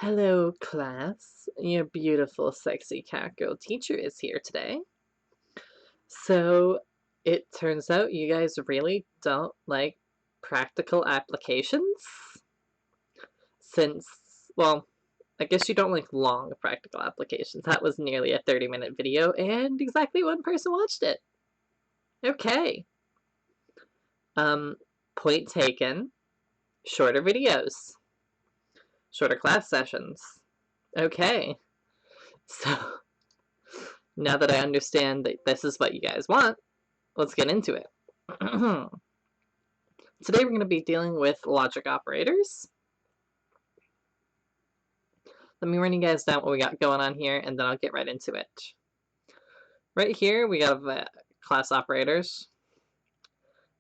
Hello, class. Your beautiful, sexy cat girl teacher is here today. So, it turns out you guys really don't like practical applications? Since, well, I guess you don't like long practical applications. That was nearly a 30-minute video, and exactly one person watched it. Okay. Um, Point taken. Shorter videos. Shorter class sessions. Okay. So, now that I understand that this is what you guys want, let's get into it. Today we're going to be dealing with logic operators. Let me run you guys down what we got going on here, and then I'll get right into it. Right here we have class operators.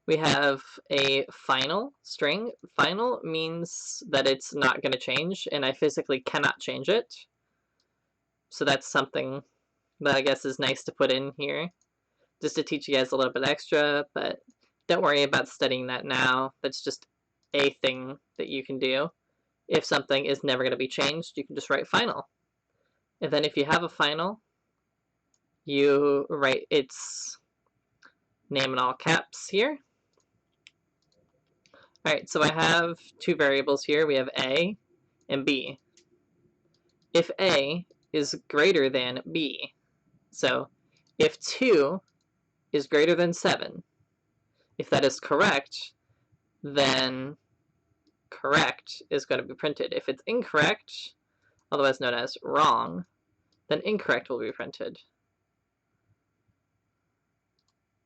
We have a final string. Final means that it's not going to change, and I physically cannot change it. So that's something that I guess is nice to put in here, just to teach you guys a little bit extra, but don't worry about studying that now. That's just a thing that you can do. If something is never going to be changed, you can just write final. And then if you have a final, you write its name in all caps here. Alright, so I have two variables here. We have A and B. If A is greater than B, so if 2 is greater than 7, if that is correct, then correct is going to be printed. If it's incorrect, otherwise known as wrong, then incorrect will be printed.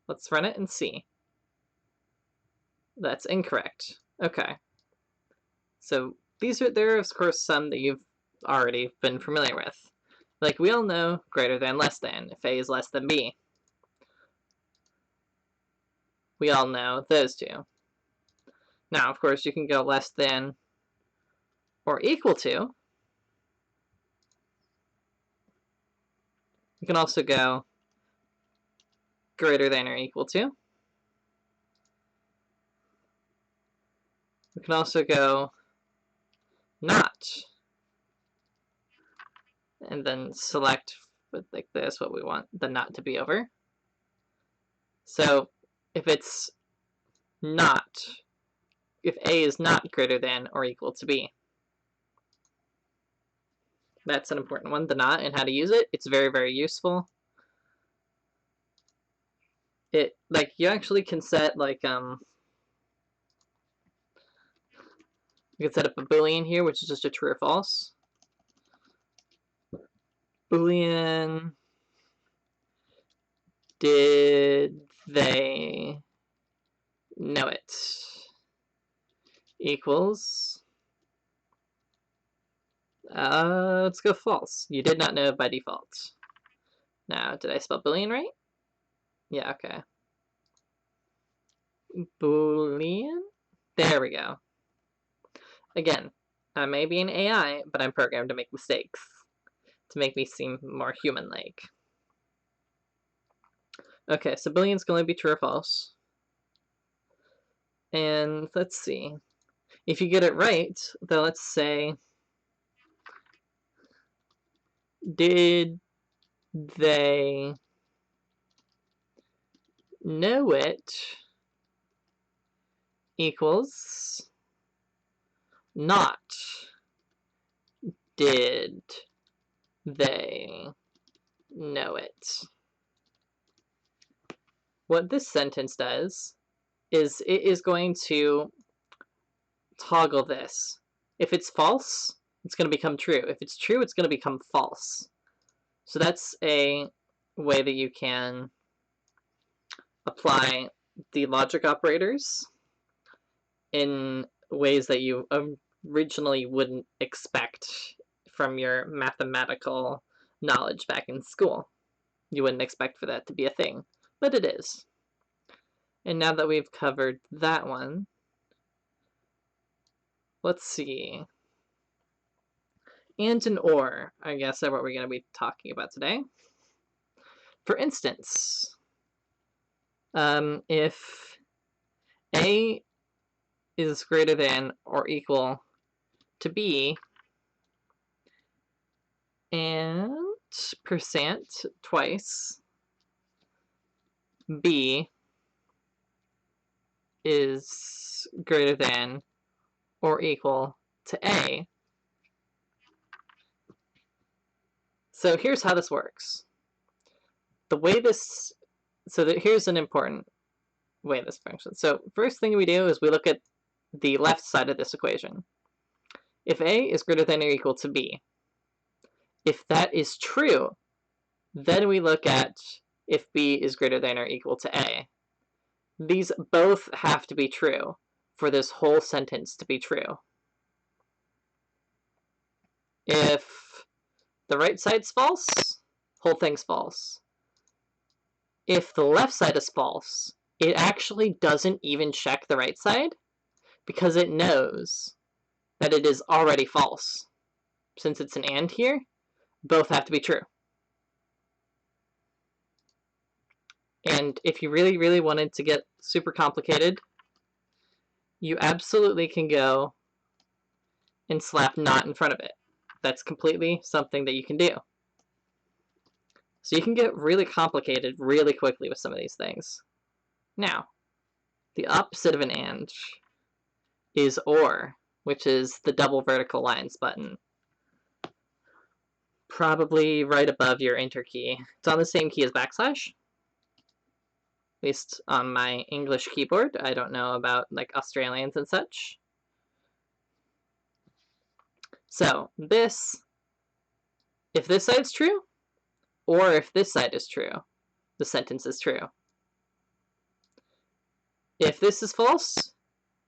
Let's run it and see. That's incorrect. Okay. So there are of course some that you've already been familiar with. Like we all know greater than less than, if A is less than B. We all know those two. Now, of course, you can go less than or equal to. You can also go greater than or equal to. We can also go not. And then select with like this what we want the not to be over. So if it's not, if A is not greater than or equal to B. That's an important one, the not, and how to use it. It's very, very useful. Like you actually can set like you can set up a Boolean here, which is just a true or false. Boolean, did they know it? Equals. Let's go false. You did not know by default. Now, did I spell Boolean right? Yeah, okay. Boolean? There we go. Again, I may be an AI, but I'm programmed to make mistakes, to make me seem more human-like. Okay, so Boolean's going to be true or false. And let's see. If you get it right, then let's say, did they know it equals not did they know it. What this sentence does is it is going to toggle this. If it's false, it's going to become true. If it's true, it's going to become false. So that's a way that you can apply the logic operators in ways that you originally wouldn't expect from your mathematical knowledge back in school. You wouldn't expect for that to be a thing, but it is. And now that we've covered that one, let's see. And an or, I guess, are what we're going to be talking about today. For instance, if A is greater than or equal to B, and percent twice b is greater than or equal to a. So here's how this works. The way this, here's an important way this functions. So first thing we do is we look at the left side of this equation. If a is greater than or equal to b, if that is true, then we look at if b is greater than or equal to a. These both have to be true for this whole sentence to be true. If the right side's false, whole thing's false. If the left side is false, it actually doesn't even check the right side because it knows that it is already false. Since it's an and here, both have to be true. And if you really, really wanted to get super complicated, you absolutely can go and slap not in front of it. That's completely something that you can do. So you can get really complicated really quickly with some of these things. Now, the opposite of an and is or, which is the double vertical lines button. Probably right above your enter key. It's on the same key as backslash. At least on my English keyboard. I don't know about like Australians and such. So this, if this side's true, or if this side is true, the sentence is true. If this is false,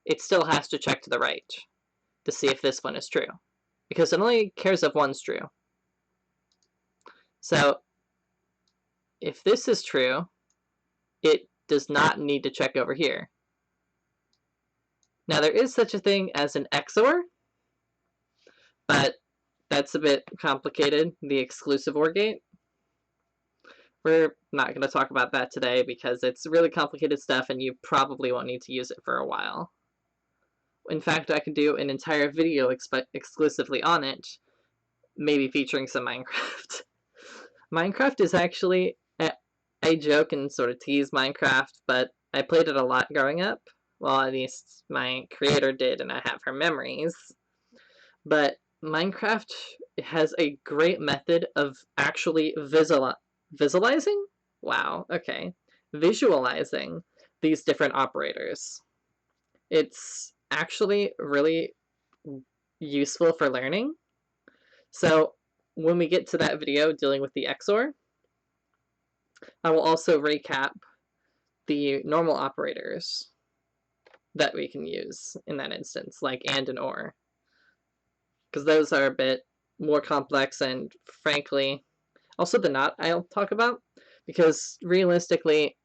it still has to check to the right to see if this one is true, because it only cares if one's true. So if this is true, it does not need to check over here. Now there is such a thing as an XOR, but that's a bit complicated, the exclusive OR gate. We're not going to talk about that today because it's really complicated stuff and you probably won't need to use it for a while. In fact, I could do an entire video exclusively on it, maybe featuring some Minecraft. Minecraft is actually, I joke and sort of tease Minecraft, but I played it a lot growing up. Well, at least my creator did, and I have her memories. But Minecraft has a great method of actually visualizing? Wow, okay. Visualizing these different operators. It's actually really useful for learning. So when we get to that video dealing with the XOR, I will also recap the normal operators that we can use in that instance, like and or. Because those are a bit more complex and, frankly, also the not I'll talk about, because realistically,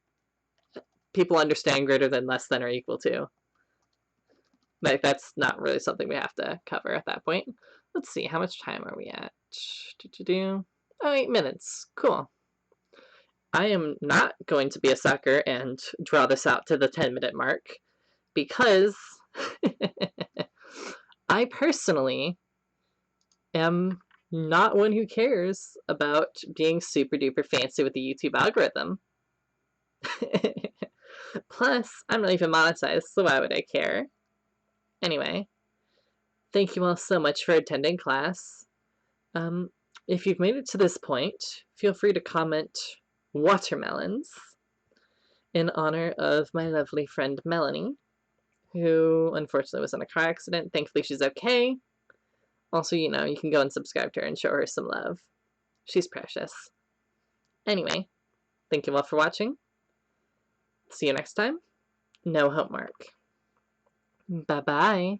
people understand greater than, less than, or equal to. Like, that's not really something we have to cover at that point. Let's see, how much time are we at? Oh, 8 minutes. Cool. I am not going to be a sucker and draw this out to the 10-minute mark, because I personally am not one who cares about being super duper fancy with the YouTube algorithm. Plus, I'm not even monetized, so why would I care? Anyway, thank you all so much for attending class. If you've made it to this point, feel free to comment watermelons in honor of my lovely friend Melanie, who unfortunately was in a car accident. Thankfully, she's okay. Also, you know, you can go and subscribe to her and show her some love. She's precious. Anyway, thank you all for watching. See you next time. No homework. Bye-bye.